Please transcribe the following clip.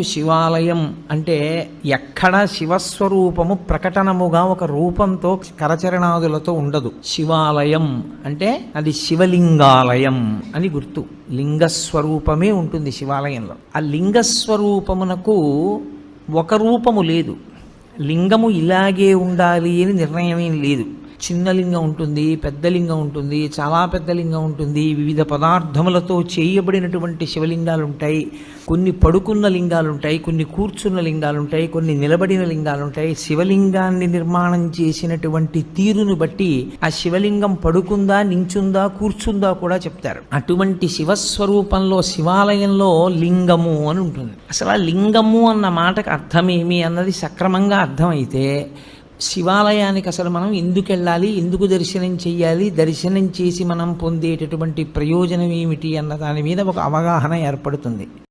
శివాలయం అంటే ఎక్కడ శివస్వరూపము ప్రకటనముగా ఒక రూపంతో కరచరణాదులతో ఉండదు. శివాలయం అంటే అది శివలింగాలయం అని గుర్తు. లింగస్వరూపమే ఉంటుంది శివాలయంలో. ఆ లింగస్వరూపమునకు ఒక రూపము లేదు. లింగము ఇలాగే ఉండాలి అని నిర్ణయమేం లేదు. చిన్న లింగం ఉంటుంది, పెద్ద లింగం ఉంటుంది, చాలా పెద్ద లింగం ఉంటుంది, వివిధ పదార్థములతో చేయబడినటువంటి శివలింగాలు ఉంటాయి. కొన్ని పడుకున్న లింగాలు ఉంటాయి, కొన్ని కూర్చున్న లింగాలు ఉంటాయి, కొన్ని నిలబడిన లింగాలు ఉంటాయి. శివలింగాన్ని నిర్మాణం చేసినటువంటి తీరును బట్టి ఆ శివలింగం పడుకుందా, నించుందా, కూర్చుందా కూడా చెప్తారు. అటువంటి శివస్వరూపంలో శివాలయంలో లింగము అని ఉంటుంది. అసలు ఆ లింగము అన్న మాటకు అర్థమేమి అన్నది సక్రమంగా అర్థమైతే శివాలయానికి అసలు మనం ఎందుకు వెళ్ళాలి, ఎందుకు దర్శనం చెయ్యాలి, దర్శనం చేసి మనం పొందేటటువంటి ప్రయోజనం ఏమిటి అన్న దాని మీద ఒక అవగాహన ఏర్పడుతుంది.